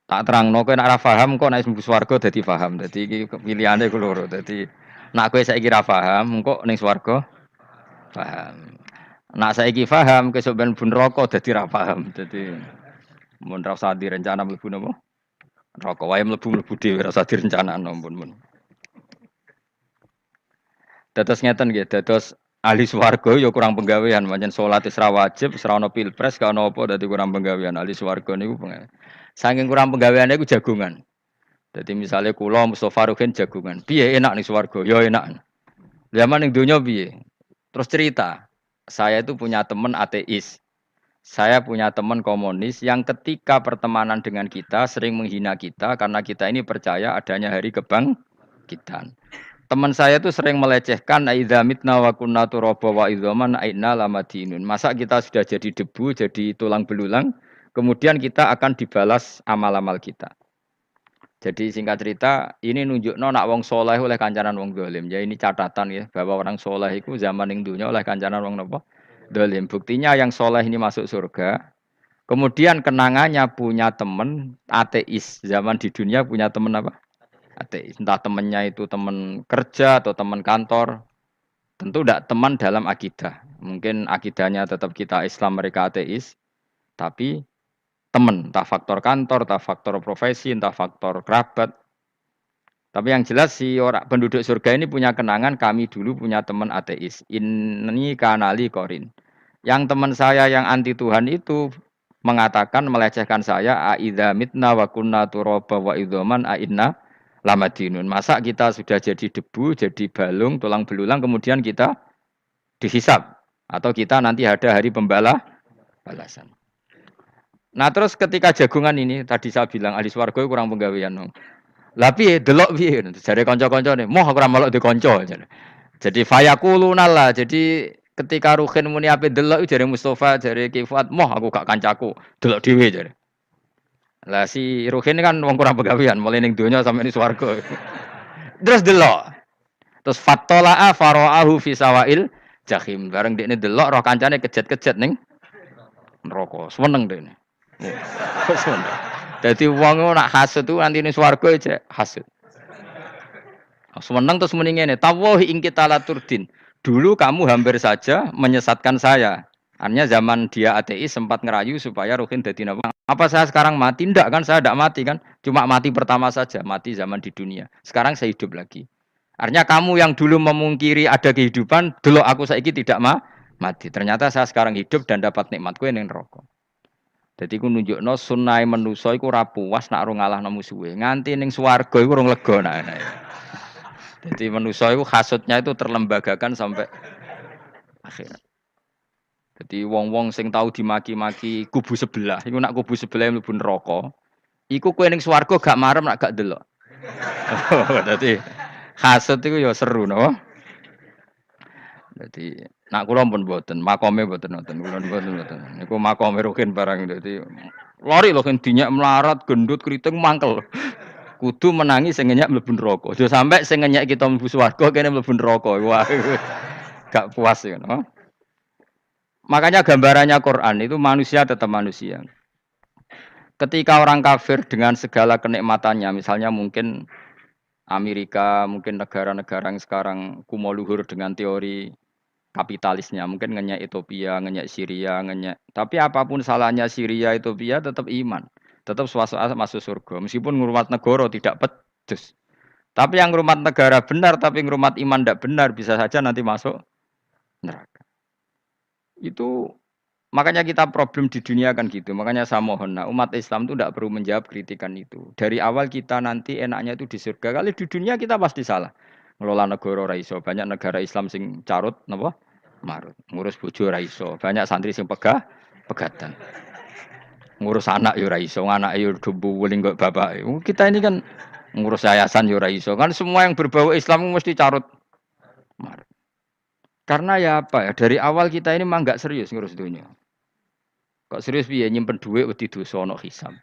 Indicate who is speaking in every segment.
Speaker 1: Tak terangno kowe nek ora paham kok nek mlebu swarga dadi paham. Dadi iki pilihane ku loro. Dadi nek kowe saiki ra paham, engko ning swarga paham. Nek saiki paham kesuk ben mlebu neraka dadi ra paham. Dadi mun ra usah direncana mlebu napa? Neraka wae mlebu-mlebu dhewe ra usah direncanakno mun. Dados ngeten nggih, dados ahli swarga ya kurang penggawean, pancen salat wis ra wajib, wis ra ono pilpres, gak ono apa dadi kurang penggawean. Ahli swarga niku saking kurang penggaweane iku jagongan. Jadi misalnya kula Mustofa Ruhin jagungan, piye enak nih swarga? Ya enak. Zaman ning donya piye? Terus cerita, saya itu punya teman ateis. Saya punya teman komunis yang ketika pertemanan dengan kita sering menghina kita karena kita ini percaya adanya hari kebangkitan. Teman saya itu sering melecehkan aidza mitna wa kunna turaba wa idzaman aina lamadinun. Masa kita sudah jadi debu, jadi tulang belulang, kemudian kita akan dibalas amal-amal kita. Jadi singkat cerita, ini nunjukno nak wong soleh oleh kancanan wong dolim. Ya ini catatan ya bahwa orang soleh itu zaman yang dunia oleh kancanan wong nopo dolim. Buktinya yang soleh ini masuk surga. Kemudian kenangannya punya teman ateis. Zaman di dunia punya teman apa? Ateis. Entah temannya itu teman kerja atau teman kantor. Tentu tidak teman dalam akidah. Mungkin akidahnya tetap kita Islam, mereka ateis. Tapi teman, entah faktor kantor, entah faktor profesi, entah faktor kerabat. Tapi yang jelas si orang penduduk surga ini punya kenangan kami dulu punya teman ateis. Ini kanali korin. Yang teman saya yang anti Tuhan itu mengatakan melecehkan saya aidza mitna wa kunna turaba wa idzaman ainna lamadinun. Masa kita sudah jadi debu, jadi balung, tulang belulang kemudian kita dihisap atau kita nanti ada hari balasan. Nah terus ketika jagungan ini tadi saya bilang ahli swarga kurang penggawean. Lah piye delok piye jare kanca-kancane, "Moh aku ora melok di kanca." Jadi fayaquluna lah. Jadi ketika Ruhin muni ape delok jare Mustofa, jare Ki Fuad, "Moh aku gak kancaku, delok dhewe." Jare. Lah si Ruhin kan wong kurang pegawean, mulai ning donya sampe ning swarga. Terus delok. Terus fattala'a fara'ahu fi sawail jahim. Bareng dekne delok roh kancane kejet-kejet ning neraka. Seneng dekne. Seneng. Dadi wong nak hasud tuh nanti ning swarga aja hasud. Seneng terus muni ngene, "Tawahi ing kita laturdin." Dulu kamu hampir saja menyesatkan saya. Artinya zaman dia ateis sempat ngerayu supaya Ruhin dadi napa? Apa saya sekarang mati? Tidak kan, saya tidak mati kan. Cuma mati pertama saja, mati zaman di dunia. Sekarang saya hidup lagi. Artinya kamu yang dulu memungkiri ada kehidupan, dulu aku saiki tidak mati. Ternyata saya sekarang hidup dan dapat nikmat kowe ning neraka. Jadi ku nunjukno sunai manusa iku ora puas nak ora ngalahno musuhe. Nganti ning swarga iku urung lega nak. Jadi manusia itu hasutnya itu terlembagakan sampai akhirat. Jadi wong-wong sing tahu dimaki-maki kubu sebelah, iku nak kubu sebelah mlebu neraka, iku kowe ning swarga gak marem nak gak delok. Dadi hasut iku ya seru napa? Dadi nak kula pun mboten, makome mboten wonten, kula mboten. Niku makome Ruhin barang dadi lari lho kan dinyak melarat, gendut, kriting mangkel. Kudu menangi sing ngenyek mlebu neraka. Aja sampe sing ngenyek kita mlebu swarga kene mlebu neraka. Wah, gak puas ya, no? Makanya gambarannya Quran itu manusia tetap manusia. Ketika orang kafir dengan segala kenikmatannya, misalnya mungkin Amerika, mungkin negara-negara yang sekarang kumo luhur dengan teori kapitalisnya, mungkin ngenyek Ethiopia, ngenyek Syria, ngenyek. Tapi apapun salahnya Syria, Ethiopia tetap iman. Tetap swasta masuk surga. Meskipun ngurmat negara tidak pedes. Tapi yang ngurmat negara benar, tapi ngurmat iman tidak benar, bisa saja nanti masuk neraka. Itu makanya kita problem di dunia kan gitu. Makanya saya mohon, nah, umat Islam itu tidak perlu menjawab kritikan itu. Dari awal kita nanti enaknya itu di surga. Kali di dunia kita pasti salah. Ngelola negara raiso. Banyak negara Islam sing carut, napa? Marut. Ngurus bojo raiso. Banyak santri sing pegatan. Ngurus anak yo raiso, anak yo dumbu weling kok bapak. Kita ini kan ngurus yayasan yo raiso. Kan semua yang berbau Islam mesti carut. Marut. Karena ya apa ya, dari awal kita ini memang enggak serius ngurus dunia. Kok serius piye nyimpen dhuwit wedi dosa ana hisab.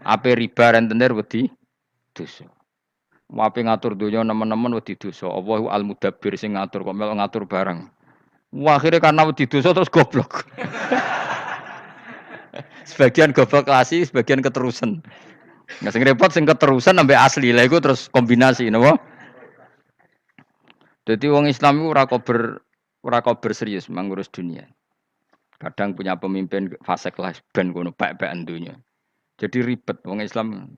Speaker 1: Ape riba rentenir wedi dosa. Wape ngatur dunia nemen-nemen wedi dosa. Allahu al-mudabbir sing ngatur kok melok ngatur barang. Wah, akhirnya karena wedi dosa terus goblok. Sebagian goblok klasik, sebagian keterusan. Nggak sing repot sing keterusan sampai asli lah iku terus kombinasi napa? Jadi wong Islam itu ora kober serius mengurus dunia. Kadang punya pemimpin fasik lah ben ngono baik-baikan dunia. Jadi ribet wong Islam.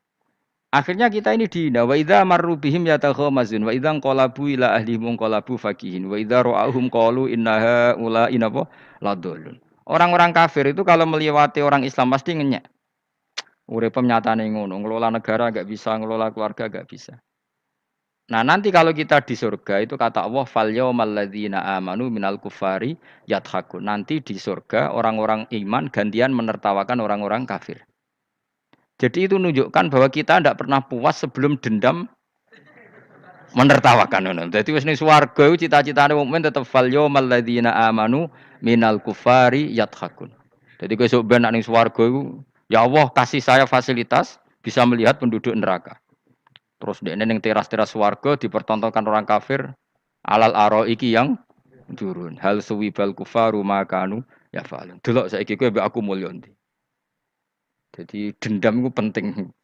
Speaker 1: Akhirnya kita ini dihina wa idza marru bihim yatakhamazun wa idza qalabu ila ahlihim qalabu fakihin wa idza ra'ahum qalu innaha ula inapa ladallun. Orang-orang kafir itu kalau melewati orang Islam pasti ngenyek. Urip nyatane ngono, ngelola negara enggak bisa, ngelola keluarga enggak bisa. Nah, nanti kalau kita di surga itu kata Allah fal yaumal ladzina amanu minal kufari yadhakun. Nanti di surga orang-orang iman gantian menertawakan orang-orang kafir. Jadi itu menunjukkan bahwa kita tidak pernah puas sebelum dendam menertawakan. Jadi wis ning swarga iku cita-citane mukmin tetep fal yaumal ladzina amanu minal kufari yadhakun. Jadi kowe sok ben ning swarga iku ya Allah kasih saya fasilitas bisa melihat penduduk neraka. Terus dia ning teras-teras swarga dipertontonkan orang kafir alal araiki yang turun. Hal suwibal kufaru makanu ya fa'alun. Delok saiki kowe mbek aku mulya ndi. Jadi dendam itu penting.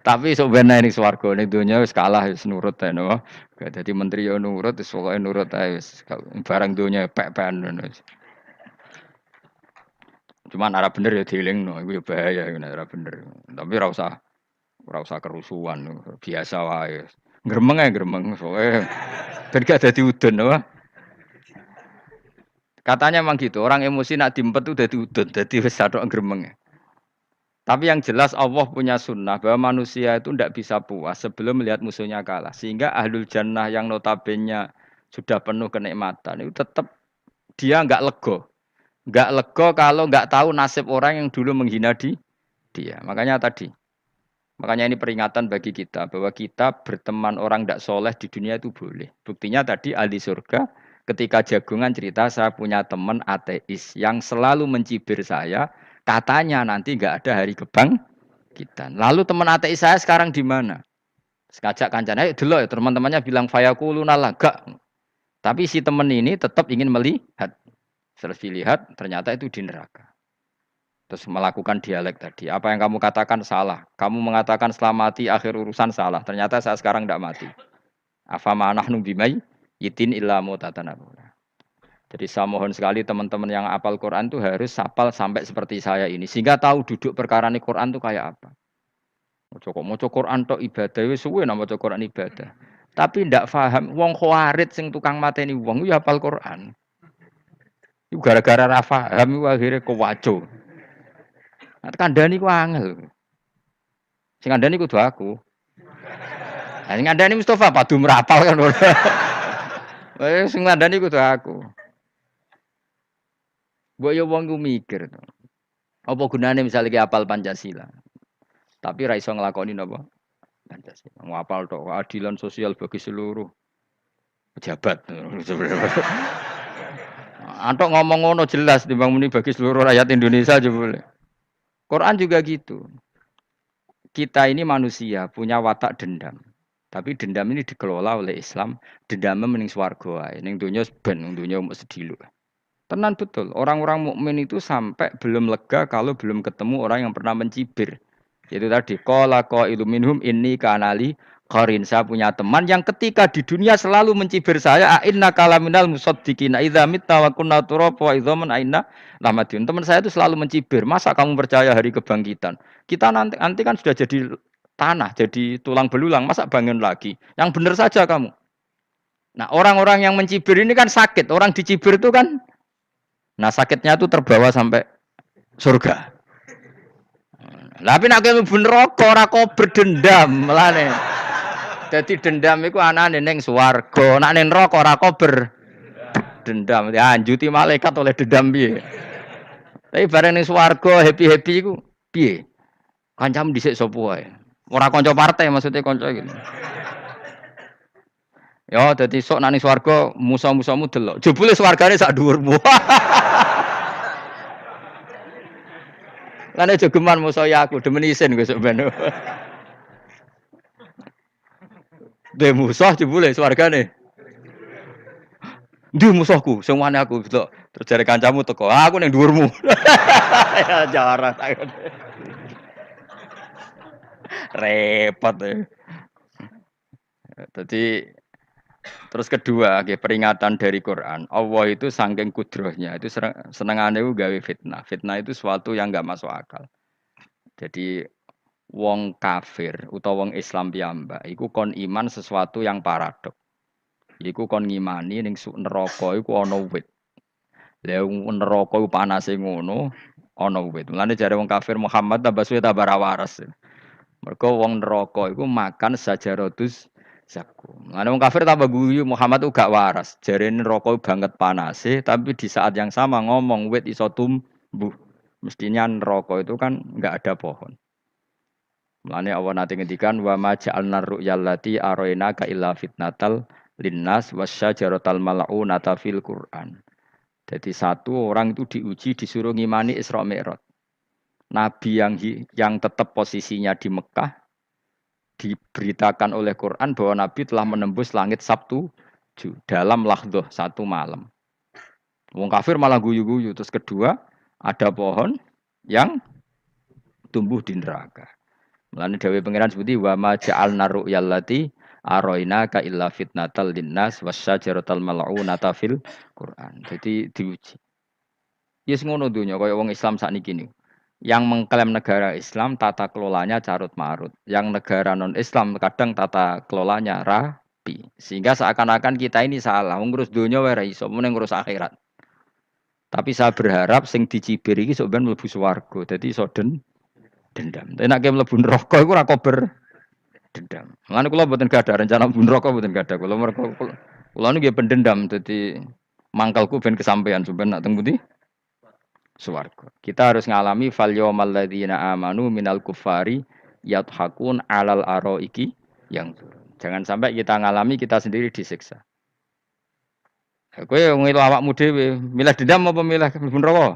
Speaker 1: Tapi sebenarnya ini swarga ning donya wis kalah wis nurut ae no. Dadi menteri yo nurut wis pokoke nurut ae wis barang donya pek-pekan ngono. Cuman arah bener ya dielingno iku ya bahaya nek ora bener. Tapi ora usah kerusuhan biasa wae. Gremeng ae gremeng soalnya ben gak dadi udun apa. Katanya memang gitu, orang emosi nak diempet itu dadi udun, dadi wis satok gremeng. Tapi yang jelas Allah punya sunnah bahwa manusia itu tidak bisa puas sebelum melihat musuhnya kalah. Sehingga ahlul jannah yang notabene sudah penuh kenikmatan itu tetap dia enggak lego. Enggak lego kalau enggak tahu nasib orang yang dulu menghina dia. Makanya ini peringatan bagi kita bahwa kita berteman orang tidak soleh di dunia itu boleh. Buktinya tadi ahli surga ketika jagungan cerita saya punya teman ateis yang selalu mencibir saya. Katanya nanti enggak ada hari kebangkitan. Lalu teman ateis saya sekarang di mana? Sekajak kancana, ayo dulu ya teman-temannya bilang fayakuluna laga. Tapi si teman ini tetap ingin melihat. Setelah dilihat ternyata itu di neraka. Terus melakukan dialek tadi. Apa yang kamu katakan salah. Kamu mengatakan setelah mati akhir urusan salah. Ternyata saya sekarang tidak mati. Afama nahnu bimai yitin illa mutatan. Jadi saya mohon sekali teman-teman yang hafal Quran itu harus hafal sampai seperti saya ini. Sehingga tahu duduk perkara ini Quran itu kayak apa. Mau Quran tok ibadah, wis suwe nama Quran ibadah. Tapi ndak paham, wong khawarit sing tukang mateni wong ya hafal Quran. Iku gara-gara ra paham iku akhire kewaco. Nah, kandhani ku angel. Sing kandhani kudu aku. Nah, sing kandhani Mustofa padu merapal kan. Sing kandhani kudu aku. Mbok yo wong ku mikir to. Apa gunane misalnya ki hafal Pancasila. Tapi ra iso nglakoni napa? Pancasila. Ngapal tok keadilan sosial bagi seluruh pejabat. Antok ngomong ngono jelas timbang muni bagi seluruh rakyat Indonesia aja boleh. Quran juga gitu. Kita ini manusia punya watak dendam. Tapi dendam ini dikelola oleh Islam. Dendamnya mending swarga ae. Ning donya ben ning donya mesti dilu. Tenan betul, orang-orang mukmin itu sampai belum lega kalau belum ketemu orang yang pernah mencibir. Itu tadi, qala qailu minhum inni kanali qarin. Saya punya teman yang ketika di dunia selalu mencibir saya, inna kalaminal musaddiqina idza mitta wa kunna turaba wa idzaman aina lamadun. Teman saya itu selalu mencibir, masa kamu percaya hari kebangkitan? Kita nanti kan sudah jadi tanah, jadi tulang belulang, masa bangun lagi? Yang benar saja kamu. Nah, orang-orang yang mencibir ini kan sakit, orang dicibir itu kan nah sakitnya itu terbawa sampai surga. Tapi nek mlebu neraka ora kok berdendam melane. Dadi dendam iku anane ning swarga, nek ning neraka ora kok berdendam. Dianjuti malaikat oleh dendam piye. Tapi bareng ning swarga happy-happy iku piye? Kancamu dhisik sapa wae. Ora kanca partai maksudnya kanca iki. Ya dadi sok nek ning swarga musa-musamu delok. Jebule swargane sak dhuwurmu. Lan aja geman musa ya aku demen isin besok ben. De musuh jebule swargane. Ndi musuhku sing wane aku delok. Terus jare kancamu teko, aku ning dhuwurmu. Ya jarah. Repot ya. Jadi terus kedua, nggih, peringatan dari Quran. Allah itu saking kudrohnya itu senengane ku gawe fitnah. Fitnah itu suatu yang enggak masuk akal. Jadi wong kafir utawa wong Islam piyambak iku kon iman sesuatu yang paradok. Iku kon ngimani ning neraka iku ana wit. Lah neraka iku panase ngono, ana wit. Mulane jare wong kafir Muhammad tambah suwe tambah ra waras. Mergo wong neraka iku makan sajarotus zakum. Mulane wong kafir tambah guyu Muhammad tuh gak waras. Jarene neraka banget panase, tapi di saat yang sama ngomong wit iso tumbuh. Mestinya neraka itu kan enggak ada pohon. Mulane Allah nanti ngendikan wa ma ja'alna ru'yal lati arainaka illa fitnatal linnas wasyajaratal mal'unata fil Qur'an. Jadi satu orang itu diuji disuruh ngimani Isra Mi'raj. Nabi yang tetap posisinya di Mekah diberitakan oleh Quran bahwa Nabi telah menembus langit Sabtu dalam lahdoh satu malam. Wong kafir malah guyu-guyu. Terus kedua ada pohon yang tumbuh di neraka. Mulane dawuh pangeran sebuti wa ma ja'alna ru'yal lati aroina ka illa fitnatal linnas wasyajaratal mal'unata fil Quran. Jadi diuji. Yes ngono dunya kaya wong Islam sakniki niku. Yang mengklaim negara Islam tata kelolanya carut marut. Yang negara non Islam kadang tata kelolanya rapi. Sehingga seakan-akan kita ini salah. Ngurus dunia wae ra iso, mung ngurus akhirat. Tapi saya berharap sing dicibir iki sok ben mlebu swarga. Dadi iso dendam. Tapi nek mlebu neraka iku ora kober dendam. Mulane kula mboten gadah rencana mlebu neraka mboten gadah. Kula niku nggih pendendam dadi mangkalku ben kesampaian sampeyan nak teng pundi? Swarga. Kita harus ngalami fal yawmal ladzina amanu minal kuffari yadhakun alal araiki yang jangan sampai kita ngalami kita sendiri disiksa. Kowe ngilu awakmu dhewe, milih dendam apa milih mlebu neraka?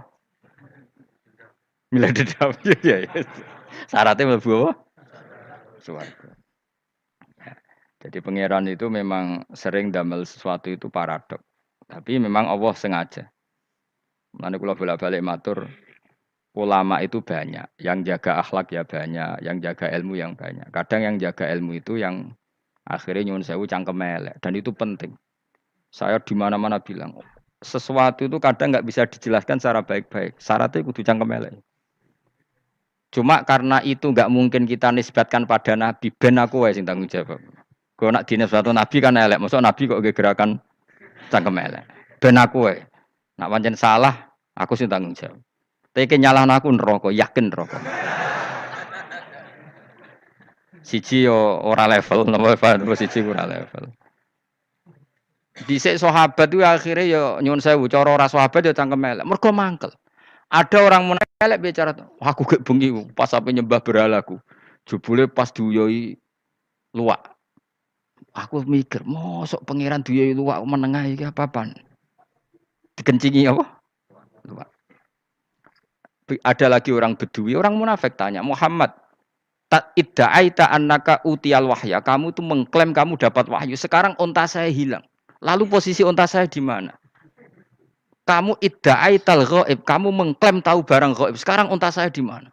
Speaker 1: Milih dendam. Ya ya. Syaratnya mlebu apa? Swarga. Jadi pangeran itu memang sering damel sesuatu itu paradok. Tapi memang Allah sengaja. Mulane kula bolak-balik matur, ulama itu banyak, yang jaga akhlak ya banyak, yang jaga ilmu yang banyak. Kadang yang jaga ilmu itu yang akhirnya nyuwun sewu cangkem elek dan itu penting. Saya di mana-mana bilang, sesuatu itu kadang nggak bisa dijelaskan secara baik-baik. Syaratnya kudu cangkem elek. Cuma karena itu nggak mungkin kita nisbatkan pada nabi, ben aku wae sing tanggung jawab. Kalau nak dinisbat nabi kan elek, maksud nabi kok gerakan cangkem elek. Ben aku wae. Nak pancen salah, aku sing tanggung jawab. Tapi nyalahno aku neraka, yakin neraka. Siji yo ora level, napa siji ora level. Dhisik sahabat itu akhirnya yo nyuwun sewu, cara ora sahabat yo cangkem elek. Mergo mangkel. Ada orang munafik bicara, aku gak bengi pas sampe nyembah berhalaku. Jebule pas duyoi luwak. Aku mikir, mosok pangeran duyoi luwak menengah iki apa-apaan? Dikencingi apa? Luwak. Ada lagi orang Bedui, orang munafik tanya, Muhammad, idda'aita annaka utiyal wahya. Kamu tuh mengklaim kamu dapat wahyu. Sekarang unta saya hilang. Lalu posisi unta saya di mana? Kamu idda'aital ghaib. Kamu mengklaim tahu barang ghaib. Sekarang unta saya di mana?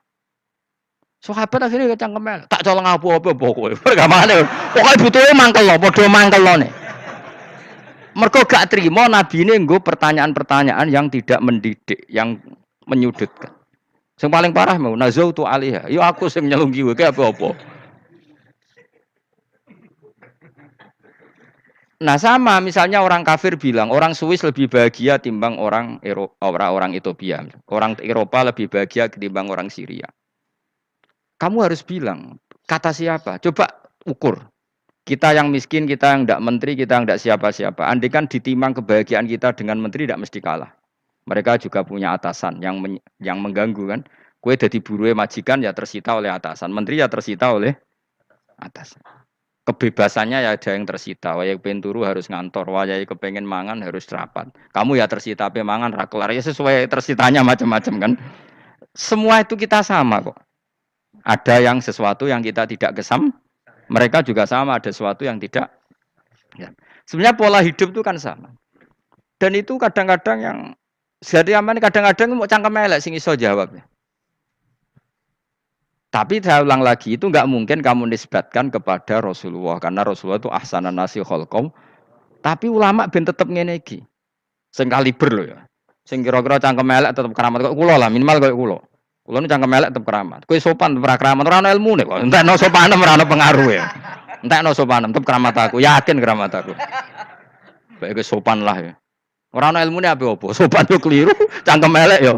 Speaker 1: Sahabat akhirnya kecangkem tak colong apa-apa pokoknya. Gamane. Pokoknya butuhnya mangkel lo, padha mangkel lo nih. Mergo gak terima nabi ini nggo pertanyaan-pertanyaan yang tidak mendidik, yang menyudutkan. Yang paling parah mau nazautu alaiha. Yo aku sing nyelunggi kowe apa-apa. Nah sama misalnya orang kafir bilang orang Swiss lebih bahagia timbang orang orang Ethiopia. Orang Eropa lebih bahagia ketimbang orang Syria. Kamu harus bilang kata siapa? Coba ukur. Kita yang miskin, kita yang tidak menteri, kita yang tidak siapa-siapa. Andai kan ditimang kebahagiaan kita dengan menteri tidak mesti kalah. Mereka juga punya atasan yang mengganggu kan. Kue jadi buruh majikan ya tersita oleh atasan, menteri ya tersita oleh atasan. Kebebasannya ya ada yang tersita. Wayai pengen turu harus ngantor, wayai kepengen mangan harus rapat. Kamu ya tersita, pe mangan rakelar ya sesuai tersitanya macam-macam kan. Semua itu kita sama kok. Ada yang sesuatu yang kita tidak kesam, mereka juga sama ada sesuatu yang tidak. Ya. Sebenarnya pola hidup itu kan sama. Dan itu kadang-kadang yang jadi aman kadang-kadang mau cangkem elek sing iso jawab. Tapi saya ulang lagi itu nggak mungkin kamu nisbatkan kepada Rasulullah karena Rasulullah itu ahsanan nasi khalqom. Tapi ulama ben tetep ngene iki. Sing kaliber lho ya. Sing kira-kira cangkem elek tetep keramat kok kula lah minimal kaya kula. Kula nu cangkem elek tetep keramat. Kowe sopan tetep keramat ora ono ilmune kok. Entekno sopanem ora ono pengaruhe. Entekno sopanem tetep keramat aku, yakin keramat aku. Baik sopan lah ya. Ora ono ilmune apa-apa. Sopan yo keliru, cangkem elek yo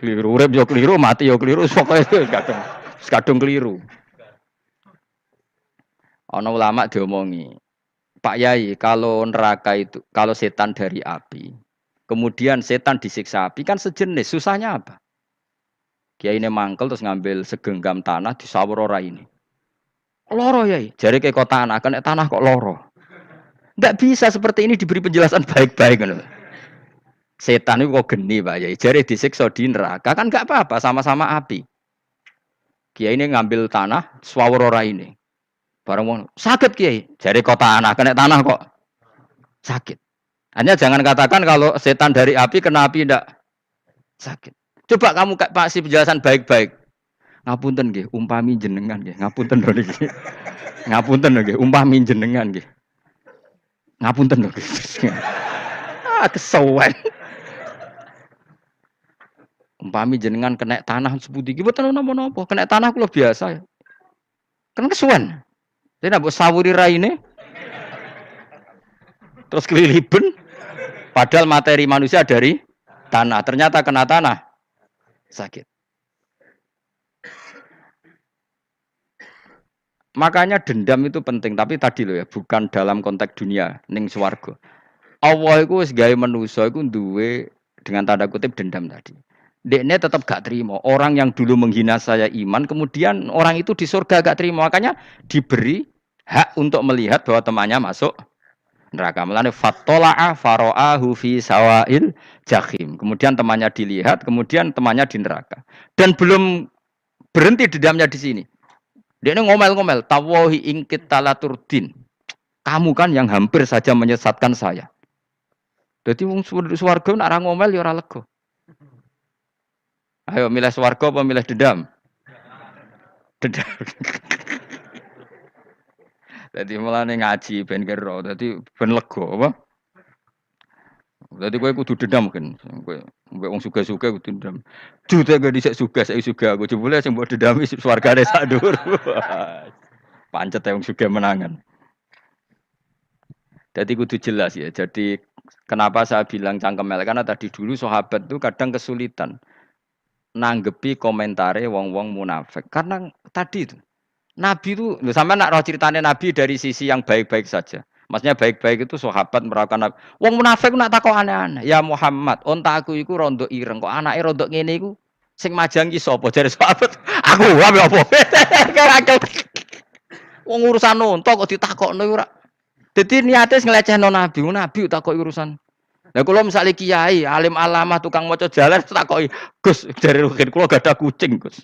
Speaker 1: keliru, urip yo keliru, mati yo keliru, pokoke kadung keliru. Ana ulama diomongi, Pak Yai, kalau neraka itu, kalau setan dari api, kemudian setan disiksa api, kan sejenis, susahnya apa? Kiai ini mangkel terus ngambil segenggam tanah di sawur ora ini. Loro Yai, jari ke kota tanah, kena tanah kok loro. Enggak bisa seperti ini diberi penjelasan baik-baik. Setan itu kok geni Pak Yai, jari disiksa di neraka, kan enggak apa-apa, sama-sama api. Kiai ini ngambil tanah, sawur ora ini. Barang mau sakit Kiai, jari kota tanah, kena tanah kok sakit. Hanya jangan katakan kalau setan dari api kena api tidak sakit. Coba kamu kasih penjelasan baik-baik. Ngapunten nggih, umpami jenengan nggih. Ngapunten lho niki. Ngapunten lho nggih, umpami jenengan nggih. Ngapunten lho. Kesuwen. Umpami jenengan kena tanah sepundi iki mboten napa-napa. Kena tanah kula biasa. Kan kesuwen. Dene mbok sawuri raine. Terus keliliben. Padahal materi manusia dari tanah. Ternyata kena tanah sakit. Makanya dendam itu penting, tapi tadi loh ya, bukan dalam konteks dunia, ning swarga. Allah itu wis gawe manusa iku duwe dengan tanda kutip dendam tadi. Dekne tetap gak terima. Orang yang dulu menghina saya iman, kemudian orang itu di surga gak terima. Makanya diberi hak untuk melihat bahwa temannya masuk neraka. Mulane fattola'a fara'ahu fi sawail jahim. Kemudian temannya dilihat, kemudian temannya di neraka. Dan belum berhenti dendamnya di sini. Dia ini ngomel-ngomel, tawahi ingkit talaturdin. Kamu kan yang hampir saja menyesatkan saya. Jadi wong swarga nak ra ngomel ya ora lega. Ayo milih swarga apa milih dendam? Dendam. Jadi mulane ngaji ben kira, dadi ben lega apa? Dadi kowe kudu dendam kan. Kowe wong suga-suga kudu dendam. Jute gak dhisik suga, saiki suga aku jebule sing mbok dendami swargane sak dhuwur. Pancet wong suga menangan. Jadi kudu jelas ya. Jadi kenapa saya bilang cangkem elek karena tadi dulu sahabat itu kadang kesulitan nanggepi komentare wong-wong munafik. Karena tadi itu Nabi itu sama nak roh ceritanya Nabi dari sisi yang baik-baik saja. Maksudnya baik-baik itu sahabat merawakan Nabi. Wong munafik nak takok aneh-aneh. Ya Muhammad, onta aku iku rondo ireng kok anake rondo ngene iku sing majang ki sapa jare sahabat. Aku wae apa? Wong urusan onta kok ditakokno ora. Jadi niatnya ngelecehno Nabi, Nabi takoki urusan. Lah kula misale kiai, alim alamah tukang maca jalan takoki, Gus, jare rugen kula gak ada kucing, Gus.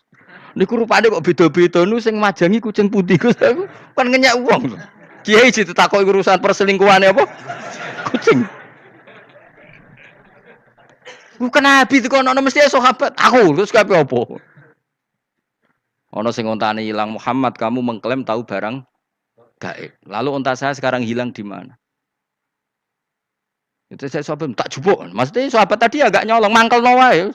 Speaker 1: Niku rupane kok beda-beda nu sing majangi kucing putih, Gus. Kan ngenyek wong. Kiai ditakoki urusan perselingkuhane apa? Kucing. Bukan Nabi dikono mesti sahabat. Aku terus kabeh apa? Ana sing ontane ilang Muhammad, kamu mengklaim tahu barang gaib. Lalu unta saya sekarang hilang di mana? Itu saya sahabat tak jupuk. Maksudnya sahabat tadi agak nyolong mangkel wae.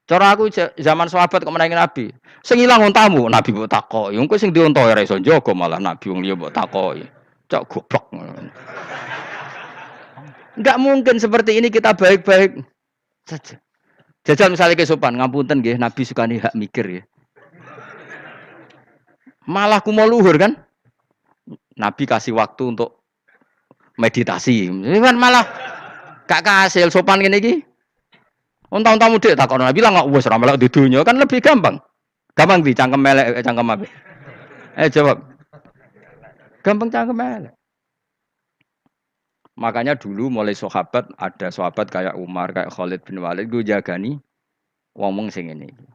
Speaker 1: Cara aku zaman sahabat kok menangi Nabi. Sing ilang untamu, Nabi mbok takoki. Wong kowe sing di unta ora iso njaga malah Nabi wong liya mbok takoki. Cok goblok. Enggak mungkin seperti ini kita baik-baik saja. Jajal misalnya kesopan, ngapunten nggih, Nabi sukani hak mikir ya. Malah ku mau luhur kan? Nabi kasih waktu untuk meditasi. Ini kan malah gak kasil sopan gini iki. Unta-unta mudik takon Nabi lah nggak wes ora melok di dunia kan lebih gampang. Gampang di cangkem melek cangkem apa? Jawab. Gampang cangkem melek. Makanya dulu mulai sahabat ada sahabat kayak Umar, kayak Khalid bin Walid gue jagani wong-wong sing ngene iki.